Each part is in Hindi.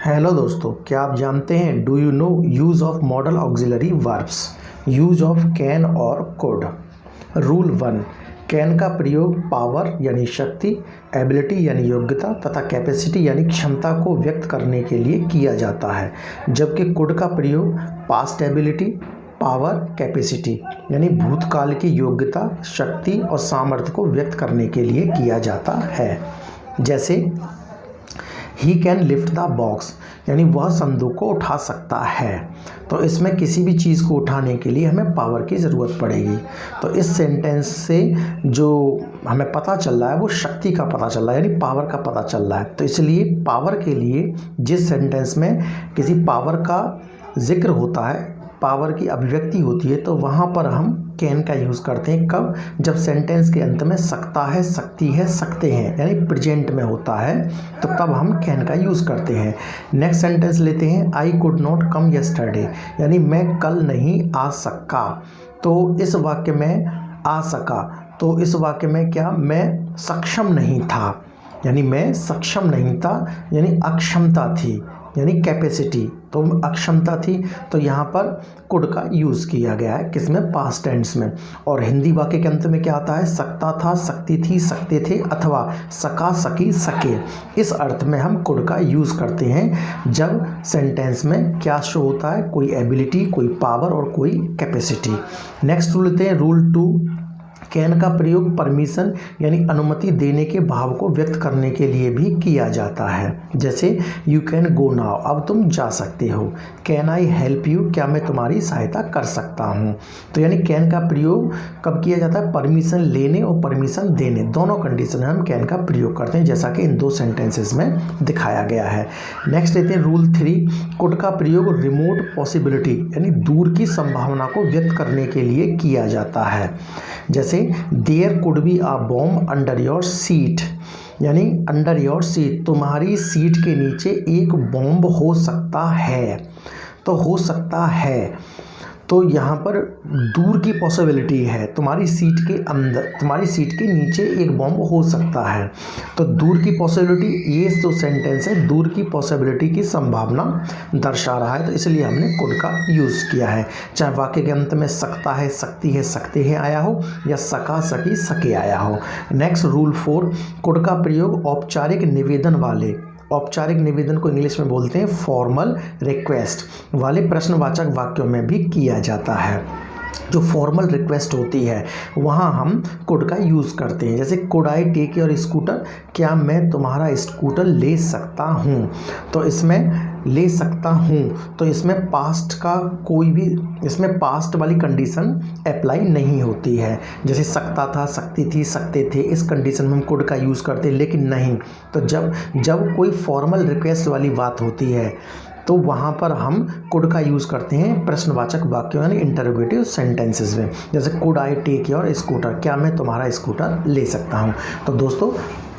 हेलो दोस्तों, क्या आप जानते हैं do you know use of model auxiliary verbs, use of can और कुड। रूल 1, कैन का प्रयोग पावर यानी शक्ति, एबिलिटी यानी योग्यता तथा कैपेसिटी यानी क्षमता को व्यक्त करने के लिए किया जाता है, जबकि कुड का प्रयोग पास्ट एबिलिटी, पावर, कैपेसिटी यानी भूतकाल की योग्यता, शक्ति और सामर्थ्य को व्यक्त करने के लिए किया जाता है। जैसे he can lift the box यानी वह संदूक को उठा सकता है। तो इसमें किसी भी चीज़ को उठाने के लिए हमें पावर की ज़रूरत पड़ेगी। तो इस सेंटेंस से जो हमें पता चल रहा है वो शक्ति का पता चल रहा है, यानी पावर का पता चल रहा है। तो इसलिए पावर के लिए जिस सेंटेंस में किसी पावर का जिक्र होता है, पावर की अभिव्यक्ति होती है, तो वहाँ पर हम कैन का यूज़ करते हैं। कब? जब सेंटेंस के अंत में सकता है, सकती है, सकते हैं यानी प्रेजेंट में होता है, तो तब हम कैन का यूज़ करते हैं। नेक्स्ट सेंटेंस लेते हैं, I could not come yesterday यानी मैं कल नहीं आ सका। तो इस वाक्य में आ सका, तो इस वाक्य में क्या, मैं सक्षम नहीं था यानी मैं सक्षम नहीं था यानी अक्षमता थी यानी कैपेसिटी, तो अक्षमता थी। तो यहाँ पर कुड का यूज़ किया गया है, किसमें? पास्ट टेंस में। और हिंदी वाक्य के अंत में क्या आता है? सकता था, सकती थी, सकते थे अथवा सका, सकी, सके। इस अर्थ में हम कुड का यूज़ करते हैं जब सेंटेंस में क्या शो होता है, कोई एबिलिटी, कोई पावर और कोई कैपेसिटी। नेक्स्ट रूल लेते हैं, रूल 2, कैन का प्रयोग परमिशन यानी अनुमति देने के भाव को व्यक्त करने के लिए भी किया जाता है। जैसे यू कैन गो नाउ, अब तुम जा सकते हो। कैन आई हेल्प यू, क्या मैं तुम्हारी सहायता कर सकता हूँ। तो यानी कैन का प्रयोग कब किया जाता है? परमिशन लेने और परमिशन देने, दोनों कंडीशन में हम कैन का प्रयोग करते हैं, जैसा कि इन दो सेंटेंसेस में दिखाया गया है। नेक्स्ट लेते हैं रूल 3, कुड का प्रयोग रिमोट पॉसिबिलिटी यानी दूर की संभावना को व्यक्त करने के लिए किया जाता है। जैसे there could be a bomb under your seat यानी अंडर योर सीट, तुम्हारी सीट के नीचे एक बॉम्ब हो सकता है। तो हो सकता है, तो यहाँ पर दूर की पॉसिबिलिटी है, तुम्हारी सीट के अंदर, तुम्हारी सीट के नीचे एक बॉम्ब हो सकता है। तो दूर की पॉसिबिलिटी, ये जो सेंटेंस है दूर की पॉसिबिलिटी की संभावना दर्शा रहा है, तो इसलिए हमने कुड का यूज़ किया है। चाहे वाक्य के अंत में सकता है, सकती है, सकते हैं आया हो या सका, सकी, सके आया हो। नेक्स्ट रूल 4, कुड का प्रयोग औपचारिक निवेदन वाले, औपचारिक निवेदन को इंग्लिश में बोलते हैं फॉर्मल रिक्वेस्ट वाले प्रश्नवाचक वाक्यों में भी किया जाता है। जो फॉर्मल रिक्वेस्ट होती है वहाँ हम कुड का यूज़ करते हैं। जैसे could I take your scooter, क्या मैं तुम्हारा स्कूटर ले सकता हूँ। तो इसमें ले सकता हूँ, तो इसमें पास्ट का कोई भी, इसमें पास्ट वाली कंडीशन अप्लाई नहीं होती है। जैसे सकता था, सकती थी, सकते थे, इस कंडीशन में हम कुड का यूज़ करते हैं, लेकिन नहीं। तो जब कोई फॉर्मल रिक्वेस्ट वाली बात होती है तो वहाँ पर हम कुड का यूज़ करते हैं प्रश्नवाचक वाक्यों यानी इंटरोगेटिव सेंटेंसेस में। जैसे could I take your scooter, क्या मैं तुम्हारा स्कूटर ले सकता हूँ। तो दोस्तों,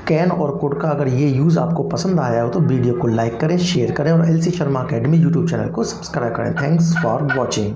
कैन और कुड का अगर ये यूज़ आपको पसंद आया हो तो वीडियो को लाइक करें, शेयर करें और LC Sharma academy YouTube channel को सब्सक्राइब करें। Thanks for watching.